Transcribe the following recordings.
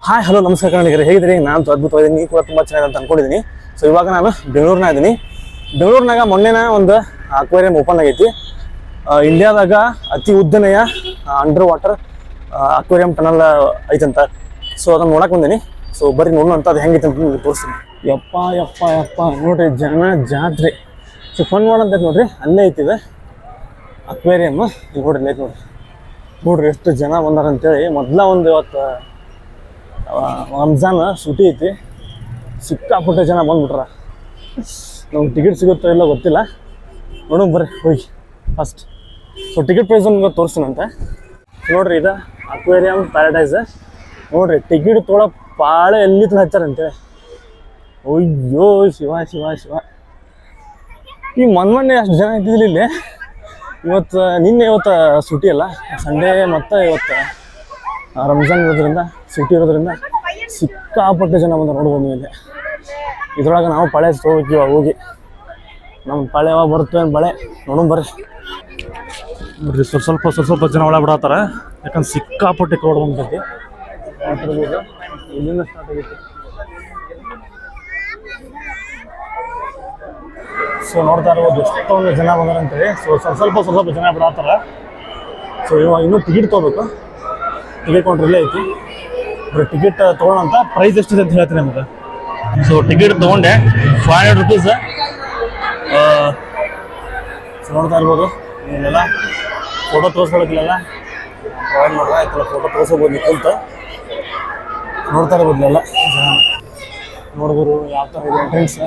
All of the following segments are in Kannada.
ಹಾಯ್ ಹಲೋ ನಮಸ್ಕಾರ ಕನ್ನಡಿಗರೇ, ಹೇಗಿದ್ದೀರಿ? ನಾನು ಅದ್ಭುತವಾಗಿದ್ದೀನಿ, ನೀವು ಕೂಡ ತುಂಬ ಚೆನ್ನಾಗಿದೆ ಅಂತ ಅನ್ಕೊಂಡಿದ್ದೀನಿ. ಸೊ ಇವಾಗ ನಾನು ಬೆಂಗಳೂರಿನ ಇದ್ದೀನಿ. ಬೆಂಗಳೂರಿನಾಗ ಮೊನ್ನೆನ ಒಂದು ಅಕ್ವೇರಿಯಂ ಓಪನ್ ಆಗೈತಿ. ಇಂಡಿಯಾದಾಗ ಅತಿ ಉದ್ದನೆಯ ಅಂಡರ್ ವಾಟರ್ ಅಕ್ವೇರಿಯಂ ಟನಲ್ ಐತಂತ. ಸೊ ಅದನ್ನು ನೋಡಕ್ಕೆ ಬಂದೀನಿ. ಸೊ ಬರ್ರಿ ನೋಡೋಣ ಅಂತ, ಅದು ಹೆಂಗೈತೆ ಅಂತ ನಿಮ್ಗೆ ತೋರಿಸ್ತೀನಿ. ಯಪ್ಪ ಯಪ್ಪ ಯಪ್ಪ ನೋಡ್ರಿ, ಜನ ಜಾತ್ರೆ. ಸೊ ಫನ್ ಮಾಡೋಂತ ನೋಡ್ರಿ, ಅಲ್ಲೇ ಐತಿದೆ ಅಕ್ವೇರಿಯಮ್. ನೋಡ್ರಿ ಲೈಕ್ ನೋಡ್ರಿ ಎಷ್ಟು ಜನ ಬಂದಾರ ಅಂತೇಳಿ. ಮೊದಲ ಒಂದು ಇವತ್ತು ರಂಜಾನ್ ಸುಟಿ ಐತಿ, ಸಿಕ್ಕಾಪಟ್ಟೆ ಜನ ಬಂದ್ಬಿಟ್ರ. ನಮ್ಗೆ ಟಿಕೆಟ್ ಸಿಗುತ್ತೋ ಇಲ್ಲ ಗೊತ್ತಿಲ್ಲ, ನೋಡೋಣ ಬರ್ರಿ ಹೋಗಿ ಫಸ್ಟ್. ಸೊ ಟಿಕೆಟ್ ಪ್ರೈಸ್ ನಿಮ್ಗೆ ತೋರಿಸ್ತೀನಂತೆ. ನೋಡ್ರಿ ಇದು ಅಕ್ವೇರಿಯಂ ಪ್ಯಾರಡೈಸ್. ನೋಡ್ರಿ ಟಿಕೆಟ್ ತೊಗೊಳೋ ಪಾಳೆ ಎಲ್ಲಿ ತನ ಹಚ್ಚಾರಂತೇಳಿ. ಅಯ್ಯೋ ಶಿವ ಶಿವ ಶಿವ, ಈ ಮೊನ್ನೆ ಅಷ್ಟು ಜನ ಇದ್ದಿದ್ದಿಲ್ಲ ಇಲ್ಲಿ. ಇವತ್ತು ಸುಟಿ ಅಲ್ಲ, ಸಂಡೇ ಮತ್ತು ಇವತ್ತು ರಂಜಾನ್ ಇರೋದ್ರಿಂದ, ಸುಟಿ ಇರೋದ್ರಿಂದ ಸಿಕ್ಕಾಪಟ್ಟೆ ಜನ ಬಂದ ನೋಡ್ಬೋದು ಇಲ್ಲಿ. ಇದ್ರೊಳಗೆ ನಾವು ಪಾಳೆ ತೊಗೋಬೇಕಿವ ಹೋಗಿ. ನಮ್ಮ ಪಾಳೆ ಯಾವಾಗ ಬರುತ್ತೆ ಏನು ಬಳೆ ನೋಡೋಣ ಬರ್ರಿ. ನೋಡ್ರಿ ಸ್ವಲ್ಪ ಜನ ಒಳಗೆ ಬಿಡತ್ತಾರ, ಯಾಕಂದ್ರೆ ಸಿಕ್ಕಾಪಟ್ಟೆ ಕ್ರೌಡ್ ಬಂದೈತಿ. ಇಲ್ಲಿಂದ ಸ್ಟಾರ್ಟ್ ಆಗೈತಿ. ಸೊ ನೋಡ್ತಾ ಇರ್ಬೋದು ಎಷ್ಟೊಂದು ಜನ ಬಂದಾರಂತೇಳಿ. ಸೊ ಸ್ವಲ್ಪ ಜನ ಬಿಡತ್ತಾರ. ಸೊ ಇವಾಗ ಇನ್ನೂ ಟಿಕೆಟ್ ತೊಗೋಬೇಕು. ಟಿಕೆಟ್ ಕೌಂಟ್ರ್ ಇಲ್ಲೇ ಐತಿ. ಟಿಕೆಟ್ ತೊಗೊಳಂತ ಪ್ರೈಸ್ ಎಷ್ಟಿದೆ ಅಂತ ಹೇಳ್ತೀನಿ ನಿಮಗೆ. ಸೊ ಟಿಕೆಟ್ ತೊಗೊಂಡೆ ₹500. ಸೊ ನೋಡ್ತಾ ಇರ್ಬೋದು, ಇಲ್ಲೆಲ್ಲ ಫೋಟೋ ತೋರಿಸ್ಕೊಳಕ್ಕಿಲ್ಲ, ಪ್ರೊವೈಡ್ ಮಾಡ್ರೆ ಆಯ್ತಲ್ಲ, ಫೋಟೋ ತೋರಿಸ್ಬೋದು ನೀವು ಕುಂತ. ನೋಡ್ತಾ ಇರ್ಬೋದು ಇಲ್ಲೆಲ್ಲ ಜನ ನೋಡಿದ್ರು ಯಾವ ಥರ ಇದೆ ಎಂಟ್ರೆನ್ಸ್.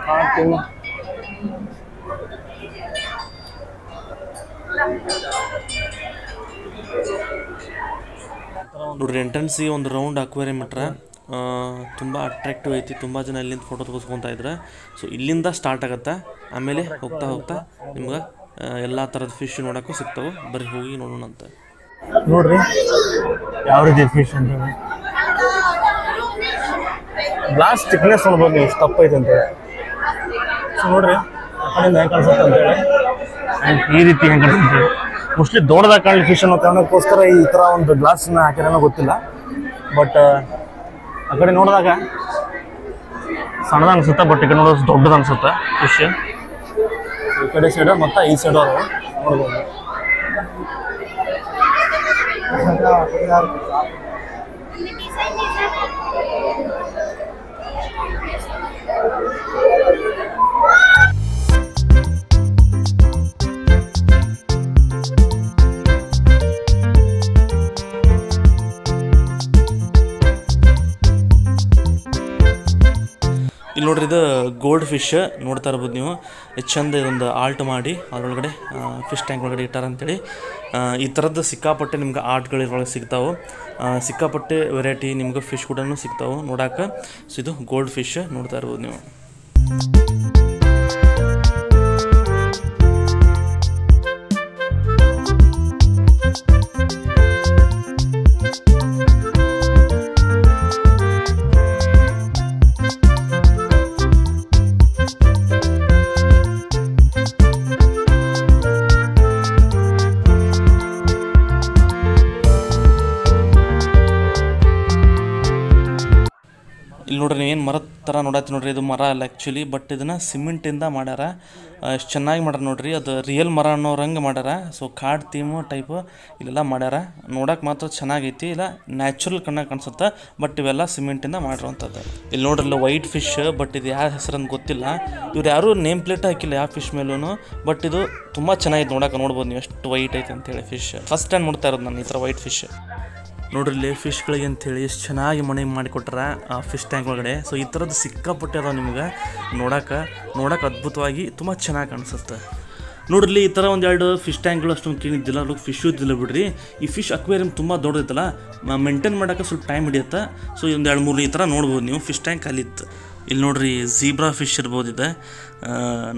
ಕಾಣ್ತೀನಿ ನೋಡ್ರಿ, ಎಂಟ್ರೆನ್ಸಿಗೆ ಒಂದು ರೌಂಡ್ ಅಕ್ವೇರಿಯಂ ಇಟ್ರೆ ತುಂಬ ಅಟ್ರಾಕ್ಟಿವ್ ಐತಿ. ತುಂಬ ಜನ ಇಲ್ಲಿಂದ ಫೋಟೋ ತೆಗೆಸ್ಕೊತಾ ಇದ್ರೆ. ಸೊ ಇಲ್ಲಿಂದ ಸ್ಟಾರ್ಟ್ ಆಗುತ್ತೆ, ಆಮೇಲೆ ಹೋಗ್ತಾ ನಿಮ್ಗೆ ಎಲ್ಲ ಥರದ ಫಿಶ್ ನೋಡೋಕ್ಕೂ ಸಿಗ್ತಾವೆ. ಬರೀ ಹೋಗಿ ನೋಡೋಣ ಅಂತ. ನೋಡ್ರಿ ಯಾವ ರೀತಿ ಫಿಶ್ ಅಂತ ಗ್ಲಾಸ್ ಥಿಕ್ನೆಸ್ ನೋಡ್ಬೋದು ನೀವು, ಎಷ್ಟು ತಪ್ಪೈತೆ ಅಂತೇಳಿ. ಸೊ ನೋಡ್ರಿ ಆ ಕಡೆಯಿಂದ ಹೆಂಗೆ ಕಾಣಿಸುತ್ತೆ ಅಂತೇಳಿ, ಆ್ಯಂಡ್ ಈ ರೀತಿ ಹೆಂಗೆ ಕಾಣಿಸುತ್ತೆ. ಮೋಸ್ಟ್ಲಿ ದೊಡ್ಡದಾಗಿ ಕಾಣಲಿ ಫಿಶ್ ಅನ್ನೋ ಕಾರಣಕ್ಕೋಸ್ಕರ ಈ ಥರ ಒಂದು ಗ್ಲಾಸ್ನ ಹಾಕಿರೋನೋ ಗೊತ್ತಿಲ್ಲ. ಬಟ್ ಆ ಕಡೆ ನೋಡಿದಾಗ ಸಣ್ಣದ ಅನಿಸುತ್ತೆ, ಬಟ್ ಈ ಕಡೆ ನೋಡೋದು ದೊಡ್ಡದು ಅನಿಸುತ್ತೆ ಫಿಶ್. ಈ ಕಡೆ ಸೈಡು ಮತ್ತು ಈ ಸೈಡು ಅವರು ನೋಡ್ಬೋದು. ಇಲ್ಲಿ ನೋಡ್ರಿ, ಇದು ಗೋಲ್ಡ್ ಫಿಶ್ ನೋಡ್ತಾ ಇರ್ಬೋದು ನೀವು. ಎಷ್ಟು ಚಂದ ಇದೊಂದು ಆಲ್ಟ್ ಮಾಡಿ ಅದರೊಳಗಡೆ ಫಿಶ್ ಟ್ಯಾಂಕ್ ಒಳಗಡೆ ಇಟ್ಟಾರ ಅಂತೇಳಿ. ಈ ಥರದ್ದು ಸಿಕ್ಕಾಪಟ್ಟೆ ನಿಮ್ಗೆ ಆರ್ಟ್ಗಳು ಇದ್ರೊಳಗೆ ಸಿಗ್ತಾವೆ. ಸಿಕ್ಕಾಪಟ್ಟೆ ವೆರೈಟಿ ನಿಮ್ಗೆ ಫಿಶ್ ಕೂಡ ಸಿಗ್ತಾವೆ ನೋಡೋಕೆ. ಸೊ ಇದು ಗೋಲ್ಡ್ ಫಿಶ್ ನೋಡ್ತಾ ಇರ್ಬೋದು ನೀವು. ಇಲ್ಲಿ ನೋಡ್ರಿ, ಏನು ಮರದ ಥರ ನೋಡತ್ತಿ ನೋಡ್ರಿ. ಇದು ಮರ ಅಲ್ಲ ಆ್ಯಕ್ಚುಲಿ, ಬಟ್ ಇದನ್ನು ಸಿಮೆಂಟಿಂದ ಮಾಡ್ಯಾರ. ಎಷ್ಟು ಚೆನ್ನಾಗಿ ಮಾಡ್ಯಾರ ನೋಡ್ರಿ. ಅದು ರಿಯಲ್ ಮರ ಅನ್ನೋರಂಗೆ ಮಾಡ್ಯಾರ. ಸೊ ಕಾರ್ಡ್ ಥೀಮು ಟೈಪು ಇಲ್ಲೆಲ್ಲ ಮಾಡ್ಯಾರ. ನೋಡೋಕೆ ಮಾತ್ರ ಚೆನ್ನಾಗೈತಿ, ಇಲ್ಲ ನ್ಯಾಚುರಲ್ ಕಣ್ಣಾಗ ಕಾಣಿಸುತ್ತೆ. ಬಟ್ ಇವೆಲ್ಲ ಸಿಮೆಂಟಿಂದ ಮಾಡಿರೋವಂಥದ್ದು. ಇಲ್ಲಿ ನೋಡ್ರಲ್ಲ ವೈಟ್ ಫಿಶ್, ಬಟ್ ಇದು ಯಾವ ಹೆಸರಂತ ಗೊತ್ತಿಲ್ಲ. ಇವ್ರು ಯಾರೂ ನೇಮ್ ಪ್ಲೇಟ್ ಹಾಕಿಲ್ಲ ಯಾವ ಫಿಶ್ ಮೇಲೂ. ಬಟ್ ಇದು ತುಂಬ ಚೆನ್ನಾಗಿದೆ ನೋಡೋಕೆ. ನೋಡ್ಬೋದು ನೀವು ಎಷ್ಟು ವೈಟ್ ಐತೆ ಅಂತೇಳಿ ಫಿಶ್. ಫಸ್ಟ್ ಟೈಮ್ ನೋಡ್ತಾ ಇರೋದು ನಾನು ಈ ಥರ ವೈಟ್ ಫಿಶ್. ನೋಡ್ರಿ ಇಲ್ಲಿ ಫಿಶ್ಗಳಿಗೆ ಅಂಥೇಳಿ ಎಷ್ಟು ಚೆನ್ನಾಗಿ ಮನೆ ಮಾಡಿಕೊಟ್ರೆ ಆ ಫಿಶ್ ಟ್ಯಾಂಕ್ ಒಳಗಡೆ. ಸೊ ಈ ಥರದ್ದು ಸಿಕ್ಕಾಪಟ್ಟೆ ಅದಾವೆ ನಿಮ್ಗೆ ನೋಡೋಕೆ ಅದ್ಭುತವಾಗಿ ತುಂಬ ಚೆನ್ನಾಗಿ ಕಾಣಿಸುತ್ತೆ. ನೋಡ್ರಿ, ಈ ಥರ ಒಂದೆರಡು ಫಿಶ್ ಟ್ಯಾಂಕ್ಗಳು ಅಷ್ಟೊಂದು ಕ್ಲೀನ್ ಇದ್ದಿಲ್ಲ, ಅದಕ್ಕೆ ಫಿಶು ಇದ್ದಿಲ್ಲ ಬಿಡ್ರಿ. ಈ ಫಿಶ್ ಅಕ್ವೇರಿಯಂ ತುಂಬ ದೊಡ್ಡದೈತಲ್ಲ, ಮೇಂಟೈನ್ ಮಾಡೋಕೆ ಸ್ವಲ್ಪ ಟೈಮ್ ಹಿಡಿಯುತ್ತೆ. ಸೊ ಒಂದು 2-3 ಈ ಥರ ನೋಡ್ಬೋದು ನೀವು. ಫಿಶ್ ಟ್ಯಾಂಕ್ ಅಲ್ಲಿತ್ತು. ಇಲ್ಲಿ ನೋಡ್ರಿ ಝೀಬ್ರಾ ಫಿಶ್ ಇರ್ಬೋದು. ಇದು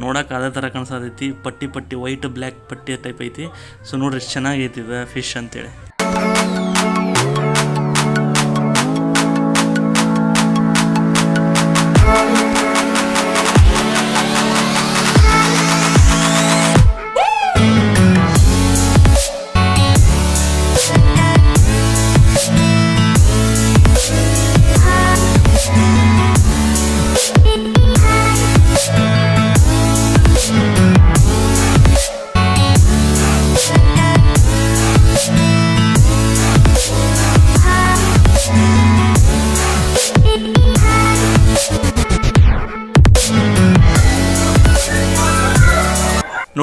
ನೋಡೋಕೆ ಅದೇ ಥರ ಕಾಣಿಸತೈತಿ. ಪಟ್ಟಿ ವೈಟ್ ಬ್ಲ್ಯಾಕ್ ಪಟ್ಟಿ ಟೈಪ್ ಐತಿ. ಸೊ ನೋಡ್ರಿ ಎಷ್ಟು ಚೆನ್ನಾಗೈತಿ ಇದು ಫಿಶ್ ಅಂತೇಳಿ.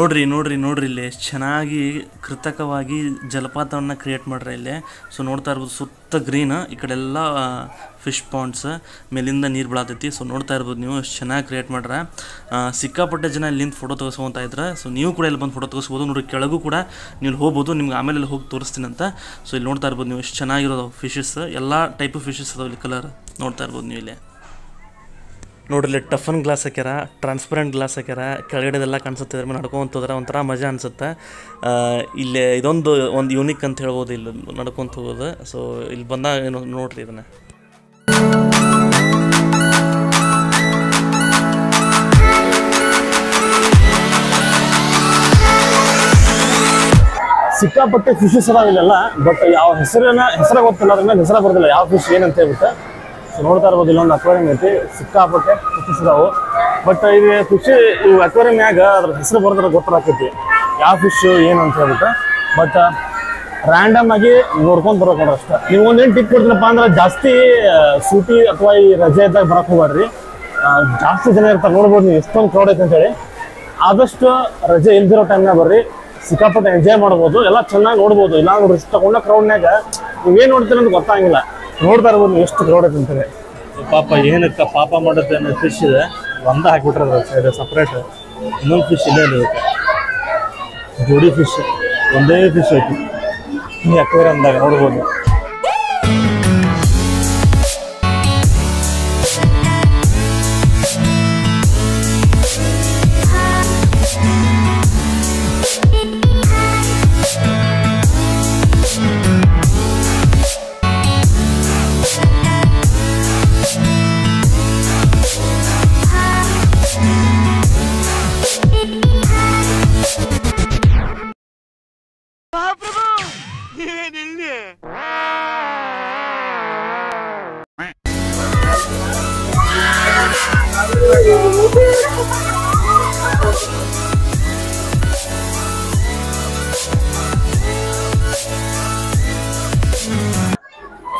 ನೋಡ್ರಿ ನೋಡ್ರಿ ನೋಡ್ರಿ ಇಲ್ಲಿ ಎಷ್ಟು ಚೆನ್ನಾಗಿ ಕೃತಕವಾಗಿ ಜಲಪಾತವನ್ನು ಕ್ರಿಯೇಟ್ ಮಾಡ್ರೆ ಇಲ್ಲಿ. ಸೊ ನೋಡ್ತಾ ಇರ್ಬೋದು ಸುತ್ತ ಗ್ರೀನ್, ಈ ಕಡೆ ಎಲ್ಲ ಫಿಶ್ ಪಾಂಡ್ಸ್, ಮೇಲಿಂದ ನೀರು ಬೀಳತೈತಿ. ಸೊ ನೋಡ್ತಾ ಇರ್ಬೋದು ನೀವು ಎಷ್ಟು ಚೆನ್ನಾಗಿ ಕ್ರಿಯೇಟ್ ಮಾಡ್ರೆ. ಸಿಕ್ಕಾಪಟ್ಟೆ ಜನ ಇಲ್ಲಿಂದ ಫೋಟೋ ತೆಗೆಸ್ಕೊಂತ ಇದ್ರೆ. ಸೊ ನೀವು ಕೂಡ ಇಲ್ಲಿ ಬಂದು ಫೋಟೋ ತೆಗೆಸ್ಬೋದು. ನೋಡ್ರಿ ಕೆಳಗೂ ಕೂಡ ನೀವು ಹೋಗ್ಬೋದು, ನಿಮ್ಗೆ ಆಮೇಲೆ ಇಲ್ಲಿ ಹೋಗಿ ತೋರಿಸ್ತೀನಿ ಅಂತ. ಸೊ ಇಲ್ಲಿ ನೋಡ್ತಾ ಇರ್ಬೋದು ನೀವು ಎಷ್ಟು ಚೆನ್ನಾಗಿರೋದು ಫಿಶಸ್, ಎಲ್ಲ ಟೈಪ್ ಫಿಶಸ್ ಅದಾವೆ ಇಲ್ಲಿ. ಕಲರ್ ನೋಡ್ತಾ ಇರ್ಬೋದು ನೀವು ಇಲ್ಲಿ. ನೋಡ್ರಿ ಟಫನ್ ಗ್ಲಾಸ್ ಹಾಕ್ಯಾರ, ಟ್ರಾನ್ಸ್ಪರೆಂಟ್ ಗ್ಲಾಸ್ ಹಾಕ್ಯಾರ, ಕೆಳಗಡೆದೆಲ್ಲ ಕಾಣಿಸುತ್ತೆ. ಇದ್ರ ಮೇಲೆ ನಡ್ಕೊಂತ ಹೋದ್ರೆ ಒಂಥರ ಮಜಾ ಅನಿಸುತ್ತೆ. ಇಲ್ಲಿ ಇದೊಂದು ಯೂನಿಕ್ ಅಂತ ಹೇಳ್ಬೋದು ಇಲ್ಲಿ ನಡ್ಕೊಂತ ಹೋಗೋದು. ಸೊ ಇಲ್ಲಿ ಬಂದಾಗ ನೋಡ್ರಿ ಇದನ್ನು. ಸಿಕ್ಕಾಪಟ್ಟೆ ಫಿಶಸ್ ಅದಾವಿಲ್ಲ, ಬಟ್ ಯಾವ ಹೆಸರ ಗೊತ್ತಿಲ್ಲ, ಅದ್ರ ಮೇಲೆ ಹೆಸರ ಬರ್ತಿಲ್ಲ ಯಾವ ಫಿಶ್ ಏನಂತ ಹೇಳ್ಬಿಟ್ಟು. ಸೊ ನೋಡ್ತಾ ಇರ್ಬೋದು ಇಲ್ಲೊಂದು ಅಕ್ವೇರಿಯಂ ಐತಿ, ಸಿಕ್ಕಾಪಟ್ಟೆ ಫಿಶಸ್ ಅದಾವು. ಬಟ್ ಇದು ಫಿಶ್ ಇವು ಅಕ್ವೇರಿಯಮ್ಯಾಗ ಅದ್ರ ಹೆಸರು ಬರ್ದ್ರೆ ಗೊತ್ತಾಕೈತಿ ಯಾವ ಫಿಶ್ ಏನು ಅಂತ ಹೇಳ್ಬಿಟ್ಟು. ಬಟ್ ರ್ಯಾಂಡಮ್ ಆಗಿ ನೋಡ್ಕೊಂಡು ಬರ್ಬೇಕು ನೋಡ್ರಿ ಅಷ್ಟೇ. ನೀವು ಒಂದೇನು ಟಿಪ್ ಕೊಡ್ತೀನಪ್ಪ ಅಂದ್ರೆ ಜಾಸ್ತಿ ಸೂಟಿ ಅಥವಾ ಈ ರಜೆ ಇದ್ದಾಗ ಬರಕ್ಕೆ ಹೋಗ್ಬೇಡ್ರಿ. ಜಾಸ್ತಿ ಜನ ಇರ್ತಾರೆ, ನೋಡ್ಬೋದು ನೀವು ಎಷ್ಟೊಂದು ಕ್ರೌಡ್ ಐತೆ ಅಂತೇಳಿ. ಆದಷ್ಟು ರಜೆ ಇಲ್ದಿರೋ ಟೈಮ್ನಾಗ ಬರ್ರಿ, ಸಿಕ್ಕಾಪಟ್ಟೆ ಎಂಜಾಯ್ ಮಾಡ್ಬೋದು, ಎಲ್ಲ ಚೆನ್ನಾಗಿ ನೋಡ್ಬೋದು. ಇಲ್ಲ ನೋಡ್ರಿ ಇಷ್ಟು ತಗೊಂಡ ಕ್ರೌಡ್ನಾಗ ನೀವೇನು ನೋಡ್ತೀರಿ ಅಂತ ಗೊತ್ತಾಗಿಲ್ಲ. ನೋಡ್ತಾ ಇರ್ಬೋದು ನೀವು ಎಷ್ಟು ಕ್ರೌಡ್ ಐತೆ ಅಂತೇಳಿ. ಪಾಪ ಏನಕ್ಕೆ ಪಾಪ ಮಾಡುತ್ತೆ ಅನ್ನೋ ಫಿಶ್ ಇದೆ, ಒಂದ ಹಾಕಿಬಿಟ್ರೆ ಸೈಡ್ ಸಪ್ರೇಟ್. ಇನ್ನೊಂದು ಫಿಶ್ ಇಲ್ಲೇ ಇರುತ್ತೆ, ಜೋಡಿ ಫಿಶ್, ಒಂದೇ ಫಿಶ್ ಐತಿ ಈ ಅಕ್ವೇರಿಯಮ್ದಾಗ ನೋಡ್ಬೋದು.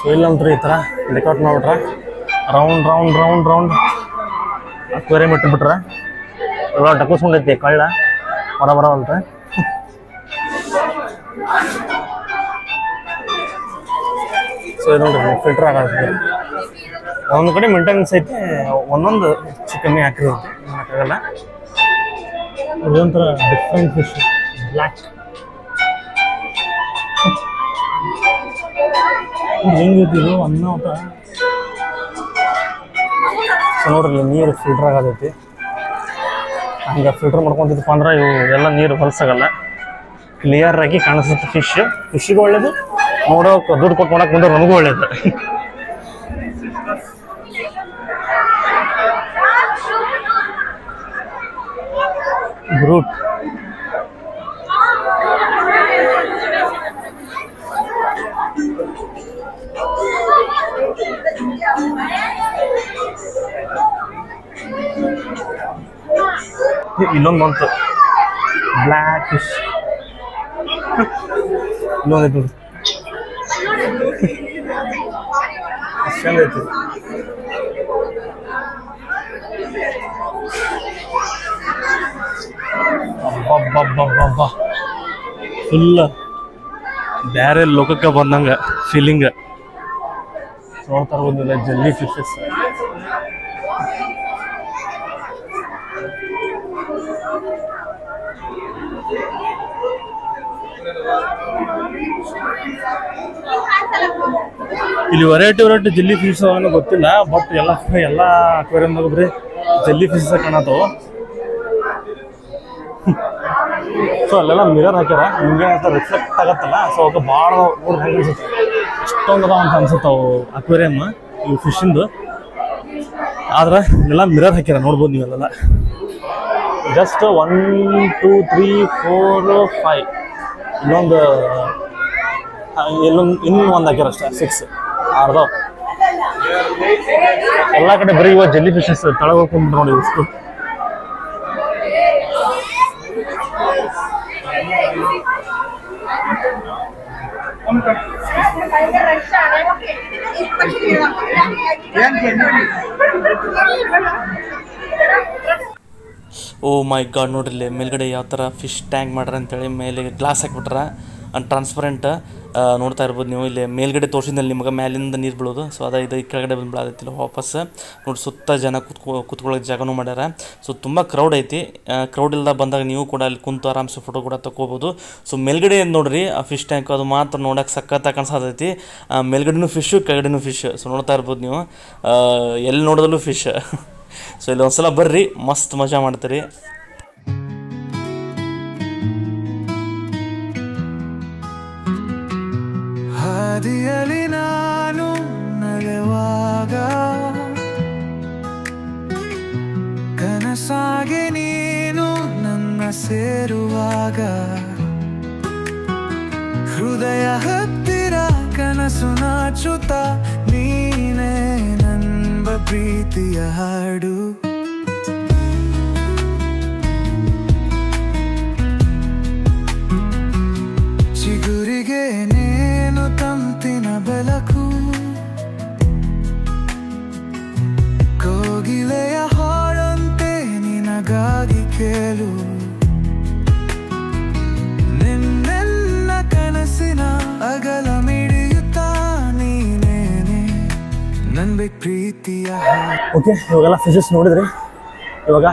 ಸೊ ಇಲ್ಲಂತ್ರಿ ಈ ಥರ ಡೆಕೋರೇಟ್ ಮಾಡಿಬಿಟ್ರೆ round round round round aquarium ಇಟ್ಬಿಟ್ರೆ ಎಲ್ಲ ಡಕೋಸ್ಕೊಂಡೈತಿ ಕಳ್ಳ ಬರಬರವಲ್ರಿ. ಸೊ ಇದು ನೋಡ್ರಿ ಫಿಲ್ಟರ್ ಆಗತ್ತೆ. ಒಂದು ಕಡೆ ಮೇಂಟೆನೆನ್ಸ್ ಐತಿ, ಒಂದೊಂದು ಚಿಕನ್ನೇ ಹಾಕಿರುತ್ತೆ, ಮಾಡೋಕ್ಕಾಗಲ್ಲ. ಇದೊಂಥರ ಡಿಫ್ರೆಂಟ್ ಫಿಶ್, ಬ್ಲ್ಯಾಕ್. ಹೆಂಗಿದ್ದು ಅನ್ನ ಊಟ. ಸೊ ನೋಡ್ರಿ ನೀರು ಫಿಲ್ಟರ್ ಆಗತೈತಿ. ಹಂಗೆ ಫಿಲ್ಟರ್ ಮಾಡ್ಕೊಂತಿದ್ದಪ್ಪ ಅಂದ್ರೆ ಇವು ಎಲ್ಲ ನೀರು ಹೊಲಸಾಗಲ್ಲ, ಕ್ಲಿಯರ್ ಆಗಿ ಕಾಣಿಸುತ್ತೆ ಫಿಶ್. ಫಿಶ್ಶಿಗೆ ಒಳ್ಳೇದು, ನೋಡೋಕೆ ದುಡ್ಡು ಕೊಟ್ಟು ನೋಡಕ್ಕೆ ಬಂದ್ರೆ ನಮಗೂ ಒಳ್ಳೇದು. ಬ್ರೂಟ್ ಇಲ್ಲೊಂದು ಬಂತು ಬ್ಲ್ಯಾಕ್ ಫಿಶ್, ಇನ್ನೊಂದೈತಿ ಚಂದೈತಿ. ಅಬ್ಬಬ್ಬಬ್ಬಬ್ಬ ಫುಲ್ ಬೇರೆ ಲೋಕಕ್ಕೆ ಬಂದಂಗೆ ಫೀಲಿಂಗ್. ನೋಡ್ತಾ ಇರ್ಬೋದಿಲ್ಲ ಜಲ್ಲಿ ಫಿಶಸ್. ಇಲ್ಲಿ ವೆರೈಟಿ ಜಲ್ಲಿ ಫಿಶ್ ಅನ್ನೋ ಗೊತ್ತಿಲ್ಲ, ಬಟ್ ಎಲ್ಲ ಅಕ್ವೇರಿಯಮ್ದಾಗ ಬರೀ ಜಲ್ಲಿ ಫಿಶಸ್ ಕಾಣತ್ತವು. ಸೊ ಅಲ್ಲೆಲ್ಲ ಮಿರರ್ ಹಾಕ್ಯಾರ, ನಿಮ್ಗೆ ರಿಫ್ಲೆಕ್ಟ್ ಆಗತ್ತಲ್ಲ. ಸೊ ಅವಕ್ಕೆ ಭಾಳ ನೋಡ್ರಿ ಹೆಂಗೆ ಅನ್ಸುತ್ತೆ, ಎಷ್ಟೊಂದು ಅದಾವ ಅಂತ ಅನ್ಸುತ್ತೆ ಅವು ಅಕ್ವೇರಿಯಮ್ ಇವು ಫಿಶಿಂದು. ಆದ್ರೆ ಇಲ್ಲೆಲ್ಲ ಮಿರರ್ ಹಾಕ್ಯಾರ, ನೋಡ್ಬೋದು ನೀವೆಲ್ಲ. ಜಸ್ಟ್ 1 2 3 4 5 ಇನ್ನೊಂದು ಇನ್ನೂ ಒಂದು ಹಾಕ್ಯಾರ ಅಷ್ಟೇ, 6 6 ಎಲ್ಲ ಕಡೆ ಬರೀ ಇವಾಗ ಜಲ್ಲಿ ಫಿಶಸ್ ತಳಗ ಹೋಗ್ಕೊಂಡು ನೋಡಿ ಇಷ್ಟು. ಓ ಮೈ ಗಾಡ್ ನೋಡ್ರಿ ಇಲ್ಲಿ ಮೇಲ್ಗಡೆ ಯಾವ ಥರ ಫಿಶ್ ಟ್ಯಾಂಕ್ ಮಾಡ್ಯಾರ ಅಂತೇಳಿ ಮೇಲೆ ಗ್ಲಾಸ್ ಹಾಕ್ಬಿಟ್ರ ಟ್ರಾನ್ಸ್ಪರೆಂಟ್ ನೋಡ್ತಾ ಇರ್ಬೋದು ನೀವು. ಇಲ್ಲಿ ಮೇಲ್ಗಡೆ ತೋರಿಸಿದಲ್ಲಿ ನಿಮಗೆ ಮೇಲಿಂದ ನೀರು ಬೀಳೋದು. ಸೊ ಅದ ಇದು ಕೆಳಗಡೆ ಬಂದು ಬೀಳಾದೈತಿಲ್ಲ ವಾಪಸ್ ನೋಡಿ. ಸುತ್ತ ಜನ ಕುತ್ಕೊಳ್ಳೋಕೆ ಜಾಗನೂ ಮಾಡ್ಯಾರ. ಸೊ ತುಂಬ ಕ್ರೌಡ್ ಐತಿ. ಕ್ರೌಡ್ ಇಲ್ದ ಬಂದಾಗ ನೀವು ಕೂಡ ಅಲ್ಲಿ ಕುಂತು ಆರಾಮ್ಸೆ ಫೋಟೋ ಕೂಡ ತಗೋಬೋದು. ಸೊ ಮೇಲ್ಗಡೆ ನೋಡ್ರಿ ಆ ಫಿಶ್ ಟ್ಯಾಂಕ್ ಅದು ಮಾತ್ರ ನೋಡೋಕೆ ಸಖತ್ತಾಗಿ ಕಾಣಿಸ್ತೈತಿ. ಮೇಲ್ಗಡೆನೂ ಫಿಶು ಕೆಳಗಡೆನೂ ಫಿಶ್. ಸೊ ನೋಡ್ತಾ ಇರ್ಬೋದು ನೀವು, ಎಲ್ಲಿ ನೋಡಿದಲ್ಲೂ ಫಿಶ್. ಸೊ ಇಲ್ಲಿ ಒಂದ್ಸಲ ಬರ್ರಿ, ಮಸ್ತ್ ಮಜಾ ಮಾಡ್ತೀರಿ. ಹಾದಿಯಲ್ಲಿ ನಾನು ನಡೆಯುವಾಗ ಕನಸಾಗಿ ನೀನು ನನ್ನ ಸೇರುವಾಗ ಹೃದಯ ಹತ್ತಿರ ಕನಸು ನಾಚುತ್ತ ನೀನೇ ನನ್ನ ಪ್ರೀತಿಯ ಹಾಡು. ಚಿಗುರಿಗೆ ನೇನು ತಂತಿನ ಬೆಳಕು, ಕೋಗಿಲೆಯ ಹಾಡಂತೆ ನಿನಗಾಗಿ ಕೇಳು, ನಿನ್ನೆಲ್ಲ ಕನಸಿನ ಅಗಲ ಮಿಡಿಯುತ್ತಾ ನೀನೇನೆ ನನ್ನ ಪ್ರೀತಿಯ. ಓಕೆ, ಇವಾಗೆಲ್ಲ ಫಿಶಸ್ ನೋಡಿದ್ರಿ. ಇವಾಗ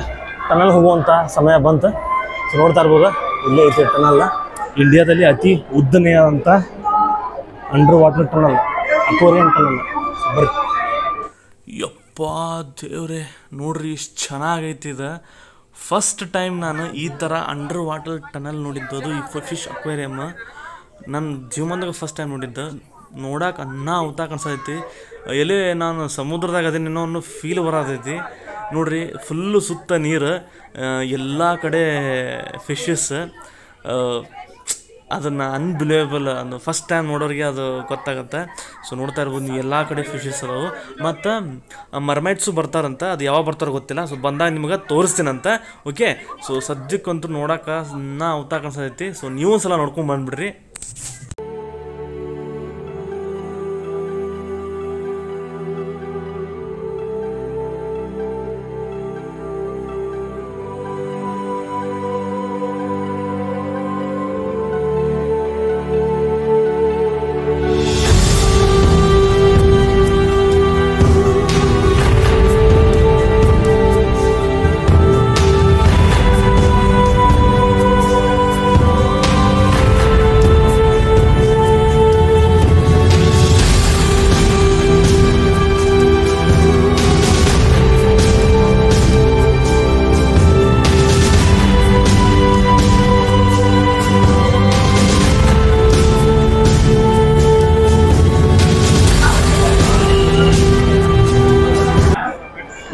ಟನಲ್ ಹೋಗುವಂಥ ಸಮಯ ಬಂತು. ಸೊ ನೋಡ್ತಾ ಇರ್ಬೋದು, ಇಲ್ಲೇ ಐತಿ ಟನಲ್. ಇಂಡಿಯಾದಲ್ಲಿ ಅತಿ ಉದ್ದನೆಯಾದಂಥ under water tunnel, aquarium tunnel. ಬರ್ರಿ. ಯಪ್ಪ ದೇವ್ರೆ ನೋಡ್ರಿ, ಇಷ್ಟು ಚೆನ್ನಾಗೈತಿ ಇದು. ಫಸ್ಟ್ ಟೈಮ್ ನಾನು ಈ ಥರ ಅಂಡರ್ ವಾಟರ್ ಟನಲ್ ನೋಡಿದ್ದು. ಈ ಫಿಶ್ ಅಕ್ವೇರಿಯಮ್ ನನ್ನ ಜೀವನದಾಗ ಫಸ್ಟ್ ಟೈಮ್ ನೋಡಿದ್ದು. ನೋಡಕ್ಕೆ ಅನ್ನ ಕಾಣಿಸ್ತೈತಿ. ಎಲ್ಲಿ ನಾನು ಸಮುದ್ರದಾಗ ಅದೇನೇನೋ ಅನ್ನೋ ಫೀಲ್ ಬರತೈತಿ ನೋಡ್ರಿ. ಫುಲ್ಲು ಸುತ್ತ ನೀರು, ಎಲ್ಲ ಕಡೆ ಫಿಶಸ್. ಅದನ್ನು ಅನ್ಬಿಲೇಬಲ್, ಅದು ಫಸ್ಟ್ ಟೈಮ್ ನೋಡೋರಿಗೆ ಅದು ಗೊತ್ತಾಗುತ್ತೆ. ಸೊ ನೋಡ್ತಾ ಇರ್ಬೋದು ನೀವು, ಎಲ್ಲ ಕಡೆ ಫಿಶಸ್ ಅದಾವೆ. ಮತ್ತು ಮರ್ಮೈಟ್ಸು ಬರ್ತಾರಂತ, ಅದು ಯಾವಾಗ ಬರ್ತಾರೋ ಗೊತ್ತಿಲ್ಲ. ಸೊ ಬಂದಾಗ ನಿಮಗೆ ತೋರಿಸ್ತೀನಂತ. ಓಕೆ, ಸೊ ಸದ್ಯಕ್ಕಂತೂ ನೋಡೋಕೆ ನಾ ಕಾಣಿಸ್ತೈತಿ. ಸೊ ನೀವು ಒಂದ್ಸಲ ನೋಡ್ಕೊಂಡು ಬಂದುಬಿಡ್ರಿ.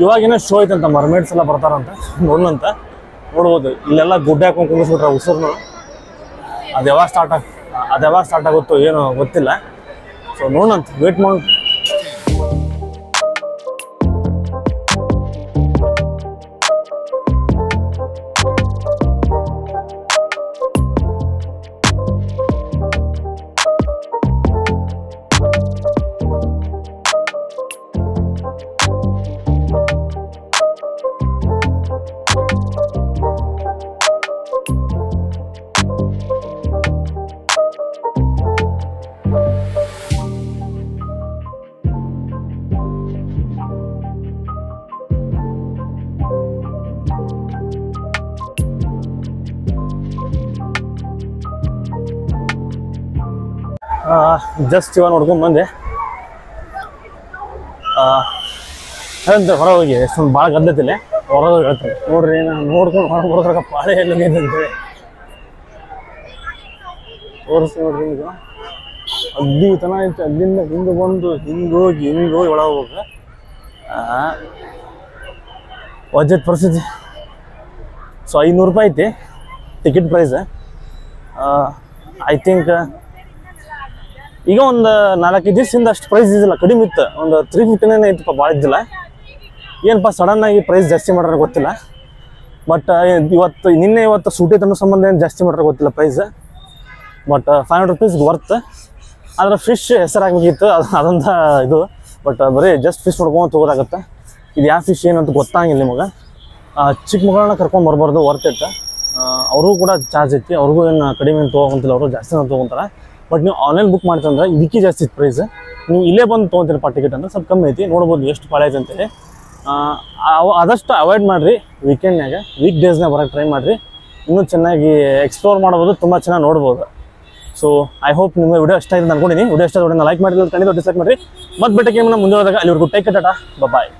ಇವಾಗೇನೋ ಶೋ ಐತಂತ, ಮರ್ಮೇಡ್ಸ್ ಎಲ್ಲ ಬರ್ತಾರಂತ, ನೋಡೋಣಂತ. ನೋಡ್ಬೋದು ಇಲ್ಲೆಲ್ಲ ಗುಡ್ಡೆ ಹಾಕೊಂಡು ಕುಂದಿಸ್ಬಿಟ್ರೆ ಉಸಿರ್ನು. ಅದು ಯಾವಾಗ ಸ್ಟಾರ್ಟ್ ಆಗುತ್ತೋ ಏನೋ ಗೊತ್ತಿಲ್ಲ. ಸೊ ನೋಡೋಣಂತ, ವೇಟ್ ಮಾಡಿ. ಜಸ್ಟ್ ಇವಾಗ ನೋಡ್ಕೊಂಡು ಬಂದೆ. ಹೇಳ್ತೇವೆ ಹೊರ ಹೋಗಿ, ಎಷ್ಟೊಂದು ಭಾಳ ಗದ್ದತಿಲ್ಲ, ಹೊರಗೆ ಹೇಳ್ತೇನೆ ನೋಡ್ರಿ. ನಾನು ನೋಡ್ಕೊಂಡು ಹೊರಗೆ ಬರೋದ್ರಾಗ ಪಾಳೆ ಎಲ್ಲ ಅಂತೇಳಿ ತೋರಿಸಿ ನೋಡ್ರಿ. ನಿಮ್ಗೆ ಅಲ್ಲಿ ತನ ಐತೆ, ಅಲ್ಲಿಂದ ಹಿಂದೆ ಬಂದು ಹಿಂಗೋಗಿ ಒಳಗೆ ಹೋಗ ಬಜೆಟ್ ಪರಿಸ್ಥಿತಿ. ಸೊ 500 ರೂಪಾಯಿ ಐತಿ ಟಿಕೆಟ್ ಪ್ರೈಸ್. ಐ ಥಿಂಕ್ ಈಗ ಒಂದು 4-5 ದಿವಸದಿಂದ ಅಷ್ಟು ಪ್ರೈಸ್ ಇದ್ದಿಲ್ಲ, ಕಡಿಮೆ ಇತ್ತು. ಒಂದು 350 ಐತಪ್ಪ, ಭಾಳ ಇದ್ದಿಲ್ಲ. ಏನಪ್ಪ ಸಡನ್ನಾಗಿ ಪ್ರೈಸ್ ಜಾಸ್ತಿ ಮಾಡ್ರೆ ಗೊತ್ತಿಲ್ಲ. ಬಟ್ ಇವತ್ತು ಸೂಟಿ ತನ್ನೋ ಸಂಬಂಧ ಏನು ಜಾಸ್ತಿ ಮಾಡ್ರೆ ಗೊತ್ತಿಲ್ಲ ಪ್ರೈಸ್. But 500 rupees worth. ಆದರೆ ಫಿಶ್ ಹೆಸರಾಗಬೇಕಿತ್ತು, ಅದೊಂದು ಇದು. ಬಟ್ ಬರೀ ಜಸ್ಟ್ ಫಿಶ್ ನೋಡ್ಕೊಂಡು ಹೋಗೋದಾಗತ್ತೆ. ಇದು ಯಾವ ಫಿಶ್ ಏನಂತ ಗೊತ್ತಾಗಿಲ್ಲ ನಿಮಗೆ. ಚಿಕ್ಕ ಮಗಳನ್ನ ಕರ್ಕೊಂಡು ಬರ್ಬಾರ್ದು, ವರ್ತ್ ಇಟ್. ಅವ್ರಿಗೂ ಕೂಡ ಚಾರ್ಜ್ ಐತಿ, ಅವ್ರಿಗೂ ಏನು ಕಡಿಮೆ ಏನು ತೊಗೊಂತಿಲ್ಲ, ಅವರು ಜಾಸ್ತಿನ ತೊಗೊಂತಾರೆ. ಬಟ್ ನೀವು ಆನ್ಲೈನ್ ಬುಕ್ ಮಾಡ್ತಂದ್ರೆ ಇದಕ್ಕೆ ಜಾಸ್ತಿ ಇತ್ತು ಪ್ರೈಸ್. ನೀವು ಇಲ್ಲೇ ಬಂದು ತೊಗೊತೀರಪ್ಪ ಟಿಕೆಟ್ ಅಂದ್ರೆ ಸ್ವಲ್ಪ ಕಮ್ಮಿ ಐತಿ. ನೋಡ್ಬೋದು ಎಷ್ಟು ಭಾಳ ಐತೆ ಅಂತೇಳಿ. ಆದಷ್ಟು ಅವಾಯ್ಡ್ ಮಾಡಿರಿ ವೀಕೆಂಡ್ನಾಗ, ವೀಕ್ ಡೇಸ್ನಾಗ ಬರೋಕ್ಕೆ ಟ್ರೈ ಮಾಡಿರಿ. ಇನ್ನೂ ಚೆನ್ನಾಗಿ ಎಕ್ಸ್ಪ್ಲೋರ್ ಮಾಡ್ಬೋದು, ತುಂಬ ಚೆನ್ನಾಗಿ ನೋಡ್ಬೋದು. ಸೊ ಐ ಹೋಪ್ ನಿಮಗೆ ವಿಡಿಯೋ ಇಷ್ಟ ಆಗಿದೆ ಅನ್ಕೊಂಡಿನಿ. ವಿಡಿಯೋ ಇಷ್ಟ ಆದ್ರೆ ಲೈಕ್ ಮಾಡಿದ್ರೆ ಖಂಡಿತ ಡಿಸ್ಲೈಕ್ ಮಾಡಿರಿ. ಮತ್ತೆ ಬೆಟ್ಟಕ್ಕೆ ಏಮನ್ನ ಮುಂದೆ ಹೋದಾಗ ಅಲ್ಲಿವರೆಗೂ ಟೇಕ್ ಟಾಟಾ ಬಾಯ್.